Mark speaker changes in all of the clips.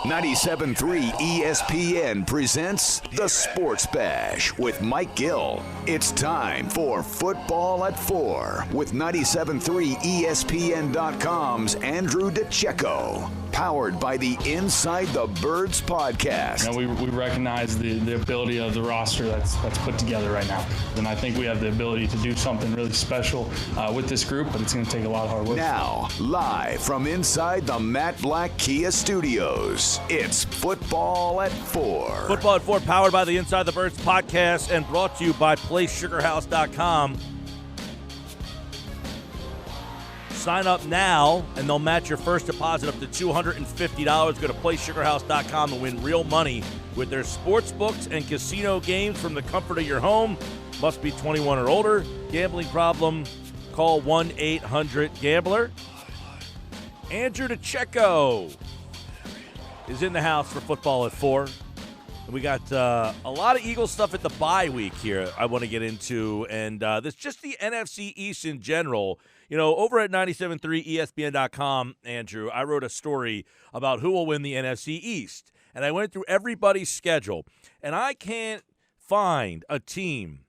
Speaker 1: 97.3 ESPN presents The Sports Bash with Mike Gill. It's time for Football at 4 with 97.3 ESPN.com's Andrew DiCecco. Powered by the Inside the Birds podcast.
Speaker 2: You know, we recognize the ability of the roster that's put together right now. And I think we have the ability to do something really special with this group, but it's going to take a lot of hard work.
Speaker 1: Now, live from inside the Matt Black Kia Studios, it's Football at 4.
Speaker 3: Football at 4, powered by the Inside the Birds podcast and brought to you by PlaySugarHouse.com. Sign up now, and they'll match your first deposit up to $250. Go to PlaySugarHouse.com and win real money with their sports books and casino games from the comfort of your home. Must be 21 or older. Gambling problem, call 1-800-GAMBLER. Andrew DiCecco is in the house for Football at 4. And we got a lot of Eagles stuff at the bye week here I want to get into, and this just the NFC East in general. You know, over at 97.3 ESPN.com, Andrew, I wrote a story about who will win the NFC East. And I went through everybody's schedule. And I can't find a team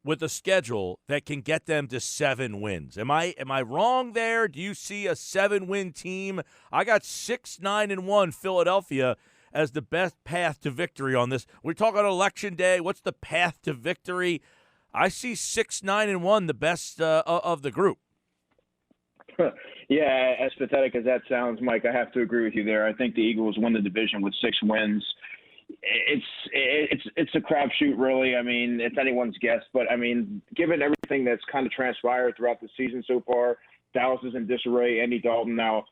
Speaker 3: with a schedule that can get them to 7 wins. Am I wrong there? Do you see a 7-win team? I got 6-9-1 Philadelphia as the best path to victory on this. We're talking on Election Day. What's the path to victory? I see 6-9-1 the best of the group.
Speaker 4: Yeah, as pathetic as that sounds, Mike, I have to agree with you there. I think the Eagles win the division with 6 wins. It's a crapshoot, really. I mean, it's anyone's guess. But, I mean, given everything that's kind of transpired throughout the season so far, Dallas is in disarray. Andy Dalton now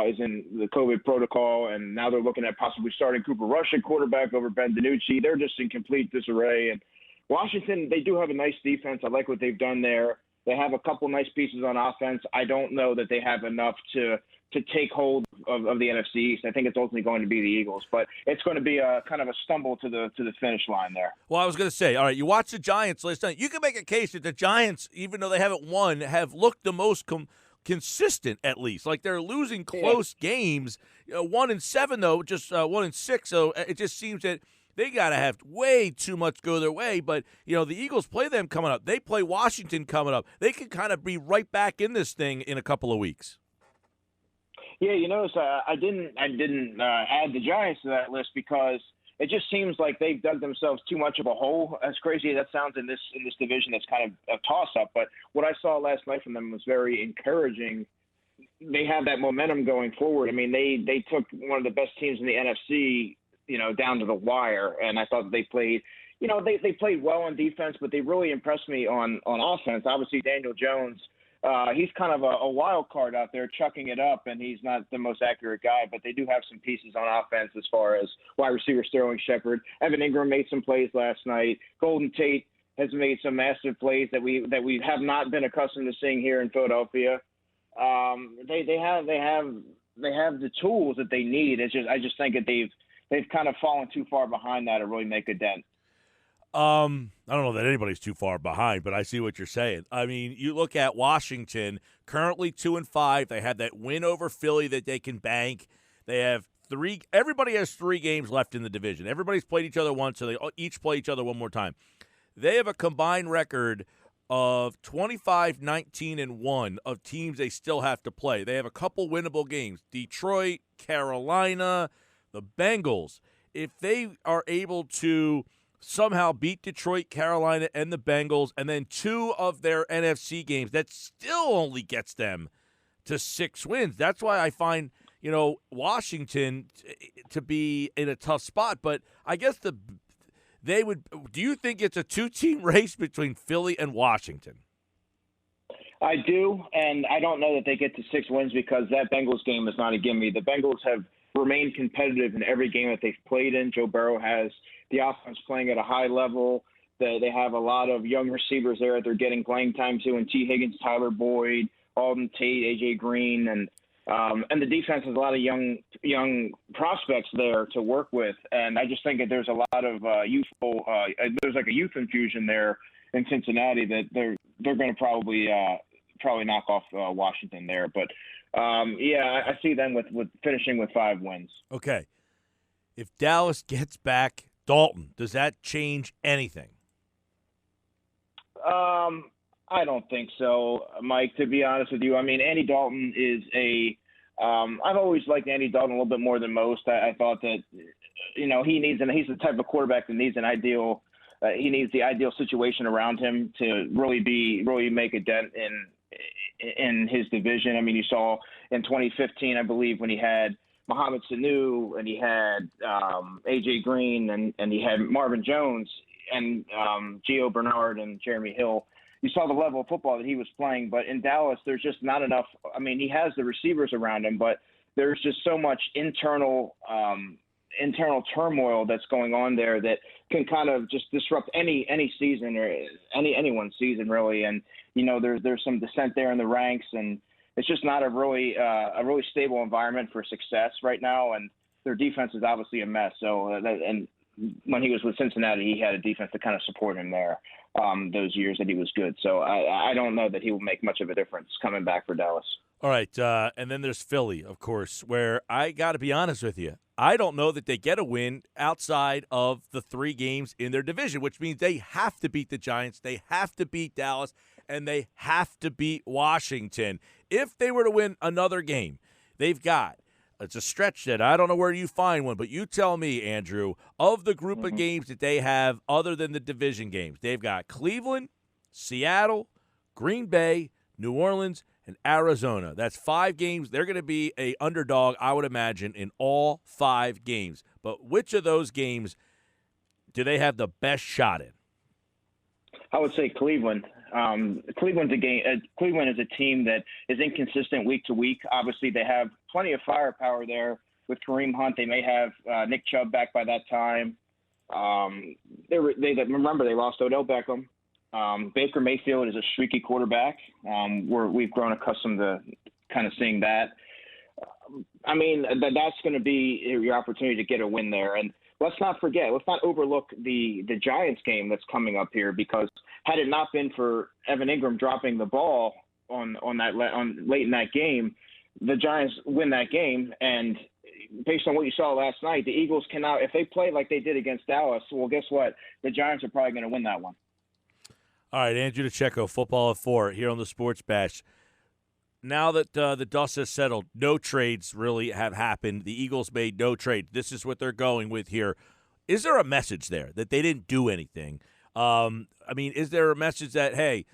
Speaker 4: is in the COVID protocol, and now they're looking at possibly starting Cooper Rush at quarterback over Ben DiNucci. They're just in complete disarray. And Washington, they do have a nice defense. I like what they've done there. They have a couple nice pieces on offense. I don't know that they have enough to take hold of the NFC East. I think it's ultimately going to be the Eagles, but it's going to be a kind of a stumble to the finish line there.
Speaker 3: Well, I was going to say, all right, you watched the Giants last night. You can make a case that the Giants, even though they haven't won, have looked the most consistent at least. Like they're losing close games. 1-7 though, just 1-6. So it just seems that they got to have way too much go their way. But, you know, the Eagles play them coming up. They play Washington coming up. They can kind of be right back in this thing in a couple of weeks.
Speaker 4: Yeah, you notice I didn't add the Giants to that list because it just seems like they've dug themselves too much of a hole. As crazy as that sounds in this division, that's kind of a toss-up. But what I saw last night from them was very encouraging. They have that momentum going forward. I mean, they took one of the best teams in the NFC, you know, down to the wire, and I thought they played, you know, they played well on defense, but they really impressed me on offense. Obviously, Daniel Jones, he's kind of a wild card out there, chucking it up, and he's not the most accurate guy, but they do have some pieces on offense as far as wide receiver Sterling Shepard. Evan Ingram made some plays last night. Golden Tate has made some massive plays that we have not been accustomed to seeing here in Philadelphia. They have the tools that they need. I just think that they've kind of fallen too far behind that to really make a dent.
Speaker 3: I don't know that anybody's too far behind, but I see what you're saying. I mean, you look at Washington, currently 2-5. They have that win over Philly that they can bank. They have 3. Everybody has 3 games left in the division. Everybody's played each other once, so they each play each other one more time. They have a combined record of 25-19-1 of teams they still have to play. They have a couple winnable games. Detroit, Carolina, the Bengals. If they are able to somehow beat Detroit, Carolina, and the Bengals, and then 2 of their NFC games, that still only gets them to 6 wins. That's why I find, you know, Washington to be in a tough spot. But I guess they would. Do you think it's a 2-team race between Philly and Washington?
Speaker 4: I do, and I don't know that they get to 6 wins because that Bengals game is not a gimme. The Bengals have remained competitive in every game that they've played in. Joe Burrow has the offense playing at a high level. They have a lot of young receivers there that they're getting playing time to, and T. Higgins, Tyler Boyd, Alden Tate, A.J. Green, and the defense has a lot of young prospects there to work with. And I just think that there's a lot of youthful there's like a youth infusion there in Cincinnati that they're going to probably knock off Washington there. But, I see them with finishing with 5 wins.
Speaker 3: Okay. If Dallas gets back Dalton, does that change anything?
Speaker 4: I don't think so, Mike, to be honest with you. I mean, Andy Dalton is I've always liked Andy Dalton a little bit more than most. I thought that, he's the type of quarterback that needs he needs the ideal situation around him to really make a dent in his division. I mean, you saw in 2015, I believe, when he had Mohamed Sanu and he had A.J. Green and he had Marvin Jones and Gio Bernard and Jeremy Hill. You saw the level of football that he was playing, but in Dallas, there's just not enough. I mean, he has the receivers around him, but there's just so much internal turmoil that's going on there that can kind of just disrupt any season or anyone's season, really. And there's some dissent there in the ranks, and it's just not a really stable environment for success right now. And their defense is obviously a mess. So and when he was with Cincinnati, he had a defense to kind of support him there those years that he was good. So I don't know that he will make much of a difference coming back for Dallas.
Speaker 3: All right, and then there's Philly, of course, where I got to be honest with you. I don't know that they get a win outside of the 3 games in their division, which means they have to beat the Giants, they have to beat Dallas, and they have to beat Washington. If they were to win another game, they've got – it's a stretch that I don't know where you find one, but you tell me, Andrew, of the group of games that they have other than the division games, they've got Cleveland, Seattle, Green Bay, New Orleans, and Arizona. That's 5 games. They're going to be a underdog, I would imagine, in all 5 games. But which of those games do they have the best shot in?
Speaker 4: I would say Cleveland. Cleveland is a team that is inconsistent week to week. Obviously, they have plenty of firepower there with Kareem Hunt. They may have Nick Chubb back by that time. Remember, they lost Odell Beckham. Baker Mayfield is a streaky quarterback. We've grown accustomed to kind of seeing that. I mean, that's going to be your opportunity to get a win there. And let's not overlook the Giants game that's coming up here, because had it not been for Evan Ingram dropping the ball on late in that game, the Giants win that game. And based on what you saw last night, the Eagles cannot, if they play like they did against Dallas, well, guess what? The Giants are probably going to win that one.
Speaker 3: All right, Andrew DiCecco, Football at 4 here on the Sports Bash. Now that the dust has settled, no trades really have happened. The Eagles made no trade. This is what they're going with here. Is there a message there that they didn't do anything? I mean, is there a message that, hey,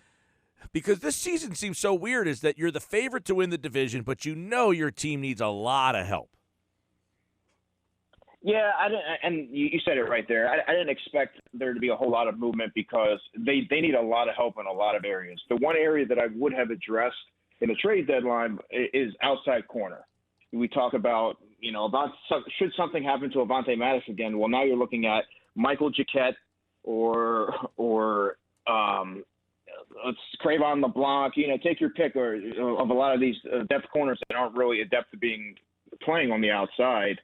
Speaker 3: because this season seems so weird, is that you're the favorite to win the division, but you know your team needs a lot of help?
Speaker 4: Yeah, and you said it right there. I didn't expect there to be a whole lot of movement, because they need a lot of help in a lot of areas. The one area that I would have addressed in the trade deadline is outside corner. We talk about, should something happen to Avonte Maddox again? Well, now you're looking at Michael Jacquet or Cravon LeBlanc. Take your pick of a lot of these depth corners that aren't really adept to playing on the outside.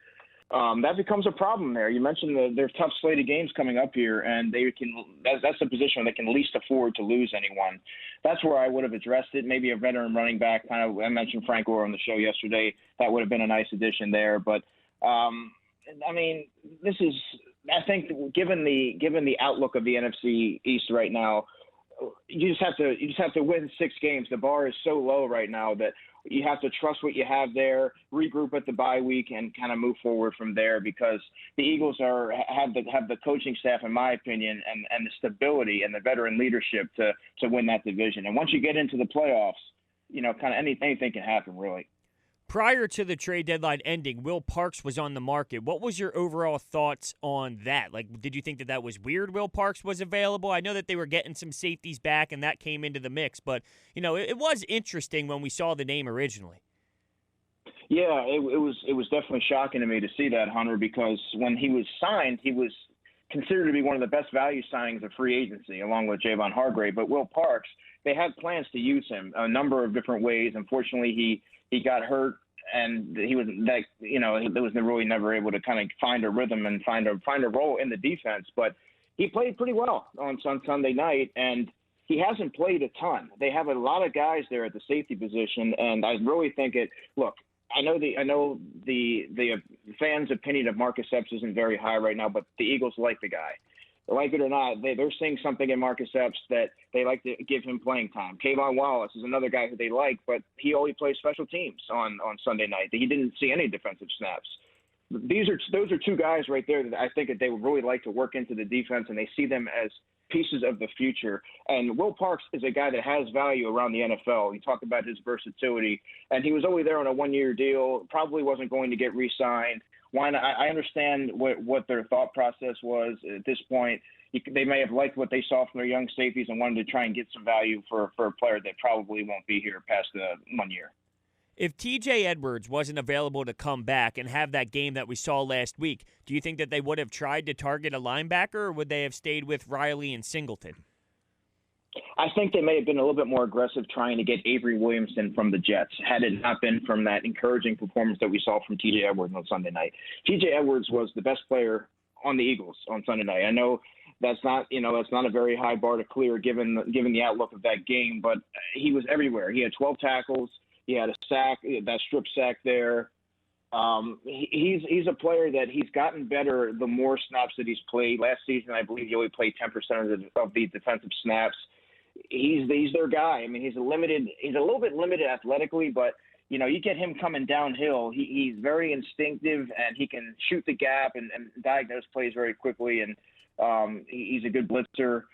Speaker 4: That becomes a problem there. You mentioned their tough slate of games coming up here, and that's a position where they can least afford to lose anyone. That's where I would have addressed it. Maybe a veteran running back. I mentioned Frank Gore on the show yesterday. That would have been a nice addition there. But I mean, I think given the outlook of the NFC East right now, you just have to win 6 games. The bar is so low right now that you have to trust what you have there, regroup at the bye week, and kind of move forward from there, because the Eagles have the coaching staff, in my opinion, and the stability and the veteran leadership to win that division. And once you get into the playoffs, kind of anything can happen, really.
Speaker 5: Prior to the trade deadline ending, Will Parks was on the market. What was your overall thoughts on that? Like, did you think that was weird Will Parks was available? I know that they were getting some safeties back, and that came into the mix. But, it was interesting when we saw the name originally.
Speaker 4: Yeah, it was definitely shocking to me to see that, Hunter, because when he was signed, he was considered to be one of the best value signings of free agency, along with Javon Hargrave. But Will Parks, they had plans to use him a number of different ways. Unfortunately, he got hurt, and he was really never able to kind of find a rhythm and find a role in the defense. But he played pretty well on Sunday night, and he hasn't played a ton. They have a lot of guys there at the safety position, and I really think look, I know the fans' opinion of Marcus Epps isn't very high right now, but the Eagles like the guy. Like it or not, they're seeing something in Marcus Epps that they like to give him playing time. Kayvon Wallace is another guy who they like, but he only plays special teams on Sunday night. He didn't see any defensive snaps. Those are two guys right there that I think that they would really like to work into the defense, and they see them as pieces of the future. And Will Parks is a guy that has value around the NFL. You talk about his versatility, and he was only there on a one-year deal, probably wasn't going to get re-signed. Why not? I understand what their thought process was at this point. They may have liked what they saw from their young safeties and wanted to try and get some value for a player that probably won't be here past 1 year.
Speaker 5: If TJ Edwards wasn't available to come back and have that game that we saw last week, do you think that they would have tried to target a linebacker, or would they have stayed with Riley and Singleton?
Speaker 4: I think they may have been a little bit more aggressive trying to get Avery Williamson from the Jets, had it not been from that encouraging performance that we saw from TJ Edwards on Sunday night. TJ Edwards was the best player on the Eagles on Sunday night. I know that's not a very high bar to clear given the outlook of that game, but he was everywhere. He had 12 tackles. He had a sack, that strip sack there. He's a player that he's gotten better the more snaps that he's played. Last season, I believe he only played 10% of the defensive snaps. He's their guy. I mean, he's a little bit limited athletically, but you get him coming downhill. He's very instinctive, and he can shoot the gap and diagnose plays very quickly. And he's a good blitzer.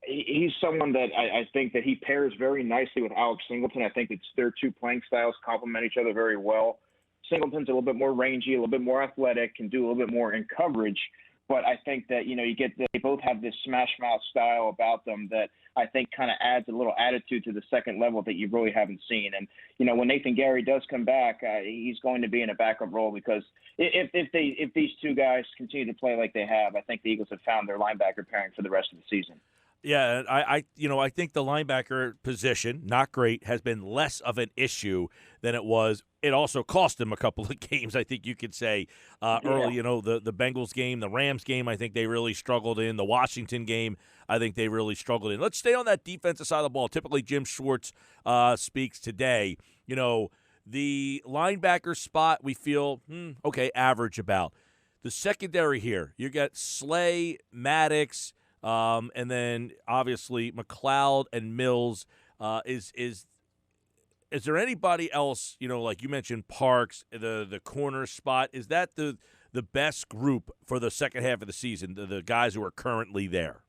Speaker 4: He's someone that I think that he pairs very nicely with Alex Singleton. I think their two playing styles complement each other very well. Singleton's a little bit more rangy, a little bit more athletic, can do a little bit more in coverage. But I think that, they both have this smash mouth style about them that I think kind of adds a little attitude to the second level that you really haven't seen. And, when Nathan Gary does come back, he's going to be in a backup role because if these two guys continue to play like they have, I think the Eagles have found their linebacker pairing for the rest of the season.
Speaker 3: Yeah, I think the linebacker position, not great, has been less of an issue than it was. It also cost them a couple of games, I think you could say, early. The Bengals game, the Rams game, I think they really struggled in. The Washington game, I think they really struggled in. Let's stay on that defensive side of the ball. Typically, Jim Schwartz speaks today. The linebacker spot we feel, average about. The secondary here, you got Slay, Maddox, and then obviously McLeod and Mills. Is there anybody else, like you mentioned, Parks, the corner spot? Is that the best group for the second half of the season, the guys who are currently there?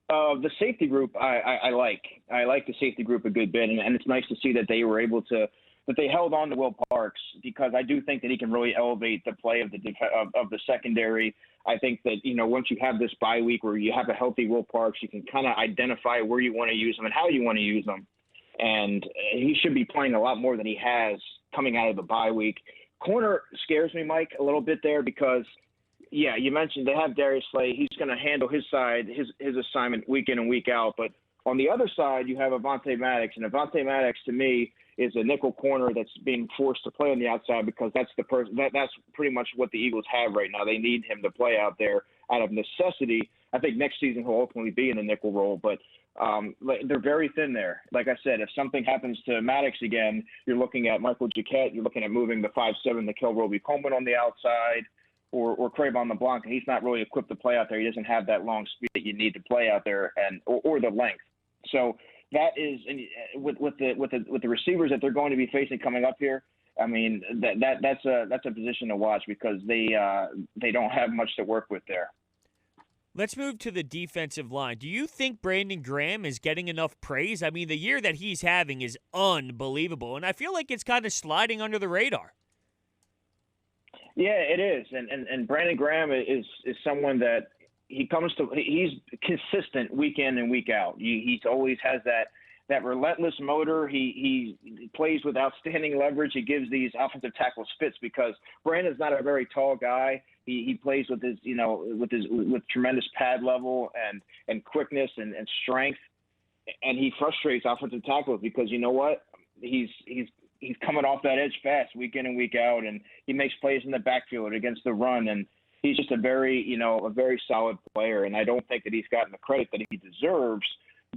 Speaker 4: The safety group I like. I like the safety group a good bit, and it's nice to see that they were able to – that they held on to Will Parks because I do think that he can really elevate the play of the secondary. I think that, once you have this bye week where you have a healthy Will Parks, you can kind of identify where you want to use him and how you want to use him. And he should be playing a lot more than he has coming out of the bye week. Corner scares me, Mike, a little bit there because, yeah, you mentioned they have Darius Slay. He's going to handle his side, his assignment week in and week out. But on the other side, you have Avonte Maddox. And Avonte Maddox, to me, is a nickel corner that's being forced to play on the outside because that's the person that's pretty much what the Eagles have right now. They need him to play out there out of necessity. I think next season he'll ultimately be in the nickel role, but they're very thin there. Like I said, if something happens to Maddox again, you're looking at Michael Jacquet, you're looking at moving the 5'7", Nikel Roby-Coleman on the outside, or Crayvon LeBlanc, and he's not really equipped to play out there. He doesn't have that long speed that you need to play out there, or the length. So that is with the receivers that they're going to be facing coming up here. I mean, that's a position to watch because they don't have much to work with there.
Speaker 5: Let's move to the defensive line. Do you think Brandon Graham is getting enough praise? I mean, the year that he's having is unbelievable, and I feel like it's kind of sliding under the radar.
Speaker 4: Yeah, it is, and Brandon Graham is someone that he's consistent week in and week out. He always has that relentless motor. He plays with outstanding leverage. He gives these offensive tackles fits because Brandon's not a very tall guy. He plays with with tremendous pad level and quickness and strength, and he frustrates offensive tackles because you know what? He's coming off that edge fast week in and week out, and he makes plays in the backfield against the run, and he's just a very solid player, and I don't think that he's gotten the credit that he deserves.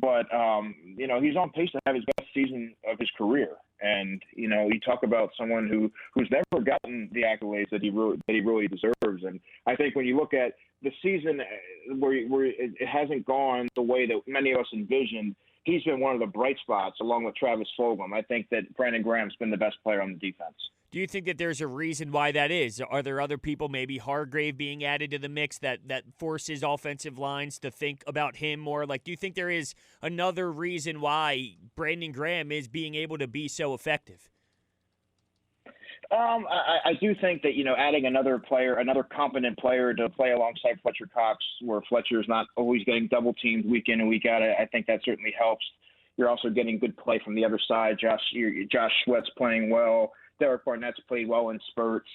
Speaker 4: But he's on pace to have his best season of his career. And you talk about someone who's never gotten the accolades that he really deserves. And I think when you look at the season where it hasn't gone the way that many of us envisioned, he's been one of the bright spots along with Travis Fulgham. I think that Brandon Graham's been the best player on the defense.
Speaker 5: Do you think that there's a reason why that is? Are there other people, maybe Hargrave being added to the mix, that forces offensive lines to think about him more? Like, do you think there is another reason why Brandon Graham is being able to be so effective?
Speaker 4: I do think that, adding another competent player to play alongside Fletcher Cox, where Fletcher's not always getting double teamed week in and week out, I think that certainly helps. You're also getting good play from the other side. Josh Sweat's playing well. Derek Barnett's played well in spurts.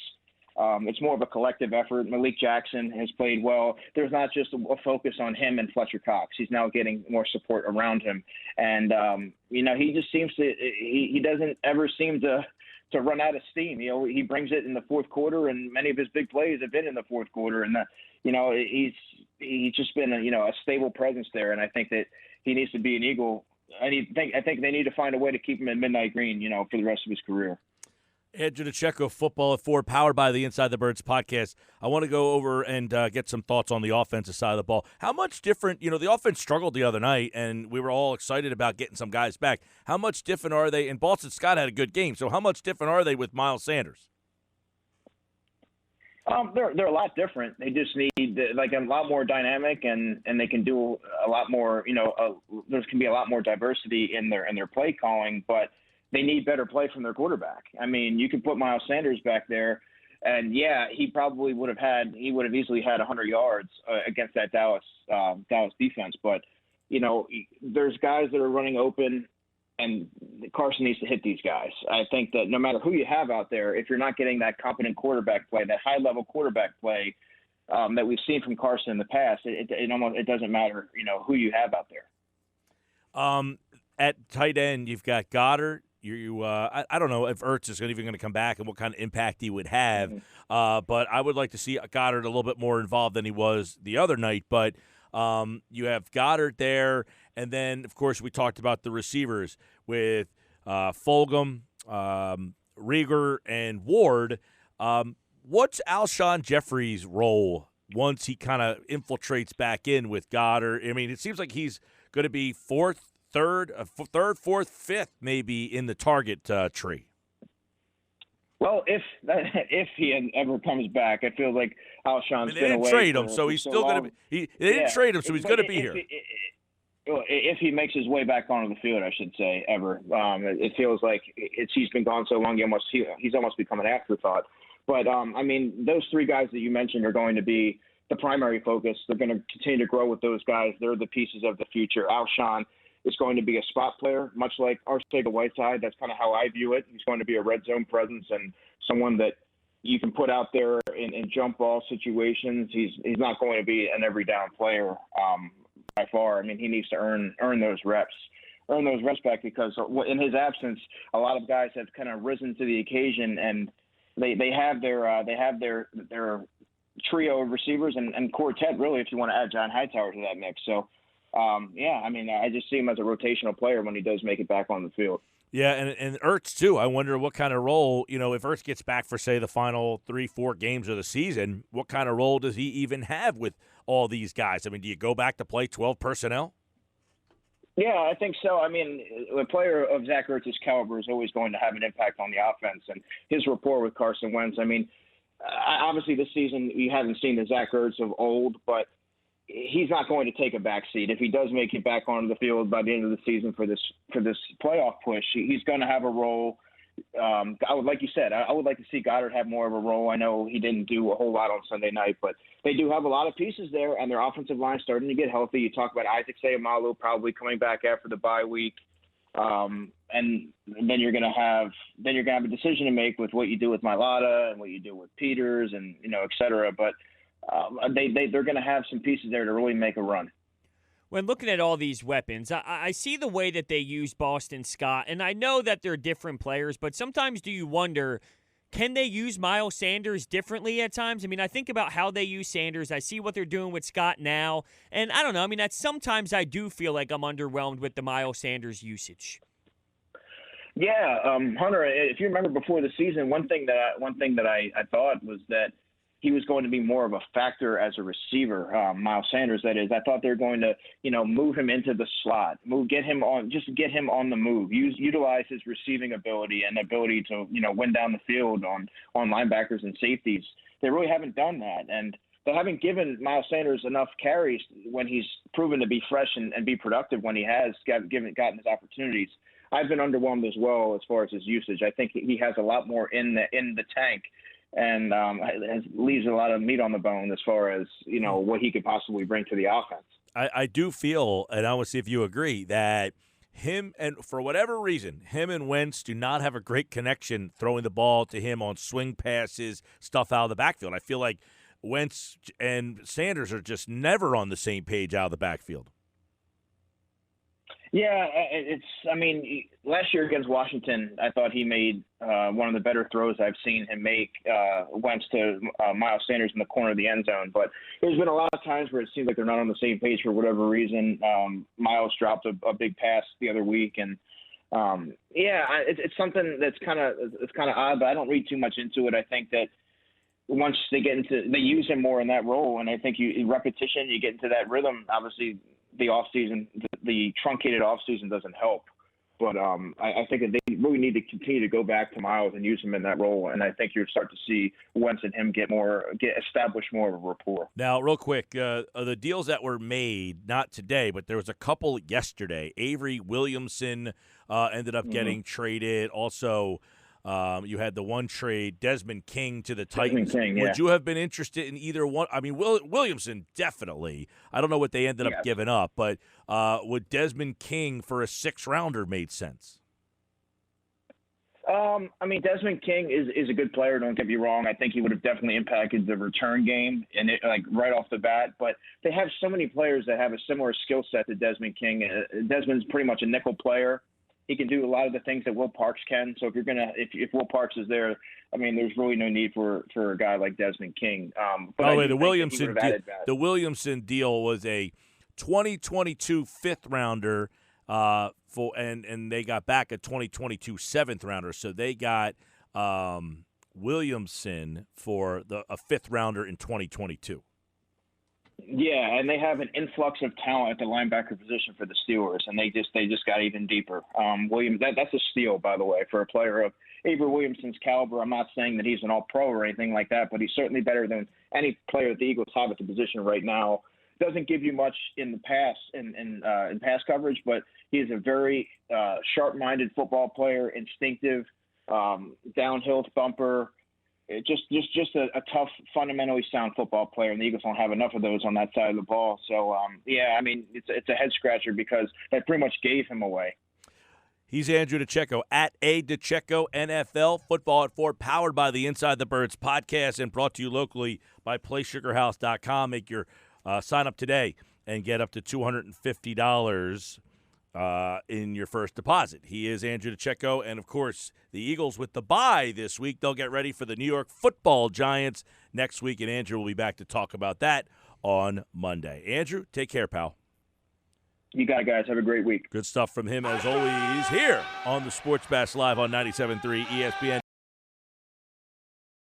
Speaker 4: It's more of a collective effort. Malik Jackson has played well. There's not just a focus on him and Fletcher Cox. He's now getting more support around him. And, he just seems to – he doesn't ever seem to run out of steam. He brings it in the fourth quarter, and many of his big plays have been in the fourth quarter. And, he's just been a stable presence there. And I think that he needs to be an Eagle. I think they need to find a way to keep him in midnight green, for the rest of his career.
Speaker 3: Andrew DiCecco, Football at 4, powered by the Inside the Birds podcast. I want to go over and get some thoughts on the offensive side of the ball. How much different, the offense struggled the other night, and we were all excited about getting some guys back. How much different are they? And Boston Scott had a good game, so how much different are they with Miles Sanders?
Speaker 4: They're a lot different. They just need a lot more dynamic, and they can do a lot more. There can be a lot more diversity in their play calling, but they need better play from their quarterback. I mean, you can put Miles Sanders back there, and he probably would have easily had 100 yards against that Dallas defense. But there's guys that are running open, and Carson needs to hit these guys. I think that no matter who you have out there, if you're not getting that competent quarterback play, that high-level quarterback play that we've seen from Carson in the past, it doesn't matter, who you have out there.
Speaker 3: At tight end, you've got Goddard. I don't know if Ertz is even going to come back and what kind of impact he would have, but I would like to see Goddard a little bit more involved than he was the other night. But you have Goddard there, and then, of course, we talked about the receivers with Fulgham, Rieger, and Ward. What's Alshon Jefferys' role once he kind of infiltrates back in with Goddard? I mean, it seems like he's going to be third, fourth, fifth, maybe in the target tree.
Speaker 4: Well, if he ever comes back, I feel like Alshon's been away. They didn't
Speaker 3: trade him, so he's still going to be. They didn't trade him, so he's going to be here.
Speaker 4: If he makes his way back onto the field, I should say, ever. It feels like he's been gone so long, he's almost become an afterthought. But, those three guys that you mentioned are going to be the primary focus. They're going to continue to grow with those guys. They're the pieces of the future. Alshon is going to be a spot player, much like Arcega-Whiteside. That's kind of how I view it. He's going to be a red zone presence and someone that you can put out there in jump ball situations. He's not going to be an every down player by far. I mean, he needs to earn those reps back, because in his absence, a lot of guys have kind of risen to the occasion, and they have their trio of receivers and quartet, really, if you want to add John Hightower to that mix. So. I just see him as a rotational player when he does make it back on the field.
Speaker 3: Yeah, and Ertz, too. I wonder what kind of role, if Ertz gets back for, say, the final 3-4 games of the season, what kind of role does he even have with all these guys? I mean, do you go back to play 12 personnel?
Speaker 4: Yeah, I think so. I mean, a player of Zach Ertz's caliber is always going to have an impact on the offense, and his rapport with Carson Wentz. I mean, obviously this season you haven't seen the Zach Ertz of old, but he's not going to take a back seat. If he does make it back onto the field by the end of the season for this playoff push, he's going to have a role. Like you said, I would like to see Goddard have more of a role. I know he didn't do a whole lot on Sunday night, but they do have a lot of pieces there, and their offensive line starting to get healthy. You talk about Isaac Seumalo probably coming back after the bye week, and then you're going to have a decision to make with what you do with Mailata and what you do with Peters and et cetera. But they're going to have some pieces there to really make a run.
Speaker 5: When looking at all these weapons, I see the way that they use Boston Scott, and I know that they're different players, but sometimes do you wonder, can they use Miles Sanders differently at times? I mean, I think about how they use Sanders. I see what they're doing with Scott now, and I don't know. I mean, sometimes I do feel like I'm underwhelmed with the Miles Sanders usage.
Speaker 4: Yeah, Hunter. If you remember before the season, one thing that I thought was that he was going to be more of a factor as a receiver, Miles Sanders. That is, I thought they were going to, move him into the slot, get him on the move, utilize his receiving ability and ability to, win down the field on linebackers and safeties. They really haven't done that, and they haven't given Miles Sanders enough carries when he's proven to be fresh and be productive when he has gotten his opportunities. I've been underwhelmed as well as far as his usage. I think he has a lot more in the tank, and leaves a lot of meat on the bone as far as what he could possibly bring to the offense.
Speaker 3: I do feel, and I want to see if you agree, that him and for whatever reason, him and Wentz do not have a great connection throwing the ball to him on swing passes, stuff out of the backfield. I feel like Wentz and Sanders are just never on the same page out of the backfield.
Speaker 4: Yeah, last year against Washington, I thought he made one of the better throws I've seen him make, Wentz to Miles Sanders in the corner of the end zone. But there's been a lot of times where it seems like they're not on the same page for whatever reason. Miles dropped a big pass the other week, and it's something that's kind of odd, but I don't read too much into it. I think that once they use him more in that role, and I think repetition, you get into that rhythm. Obviously, the truncated off season doesn't help, but I think that they really need to continue to go back to Miles and use him in that role, and I think you'll start to see Wentz and him establish more of a rapport.
Speaker 3: Now, real quick, the deals that were made, not today, but there was a couple yesterday. Avery, Williamson ended up getting traded. Also, you had the one trade, Desmond King to the Titans.
Speaker 4: King, yeah.
Speaker 3: Would you have been interested in either one? I mean, Williamson, definitely. I don't know what they ended up giving up, but would Desmond King for a 6-rounder made sense?
Speaker 4: Desmond King is a good player, don't get me wrong. I think he would have definitely impacted the return game and right off the bat. But they have so many players that have a similar skill set to Desmond King. Desmond's pretty much a nickel player. He can do a lot of the things that Will Parks can. So if Will Parks is there, there's really no need for a guy like Desmond King.
Speaker 3: By the way, the Williamson deal was a 2022 5th-rounder and they got back a 2022 7th-rounder. So they got Williamson for a 5th-rounder in 2022.
Speaker 4: Yeah, and they have an influx of talent at the linebacker position for the Steelers, and they just got even deeper. That's a steal, by the way, for a player of Avery Williamson's caliber. I'm not saying that he's an all-pro or anything like that, but he's certainly better than any player that the Eagles have at the position right now. Doesn't give you much in the pass in pass coverage, but he is a very sharp-minded football player, instinctive, downhill thumper. Just a tough, fundamentally sound football player, and the Eagles don't have enough of those on that side of the ball. So, it's a head-scratcher because they pretty much gave him away.
Speaker 3: He's Andrew DiCecco at DiCecco NFL. Football at 4, powered by the Inside the Birds podcast and brought to you locally by PlaySugarHouse.com. Make your sign up today and get up to $250 in your first deposit. He is Andrew DiCecco, and of course, the Eagles with the bye this week. They'll get ready for the New York Football Giants next week, and Andrew will be back to talk about that on Monday. Andrew, take care, pal.
Speaker 4: You got it, guys. Have a great week.
Speaker 3: Good stuff from him, as always, here on the Sports Bash Live on 97.3 ESPN.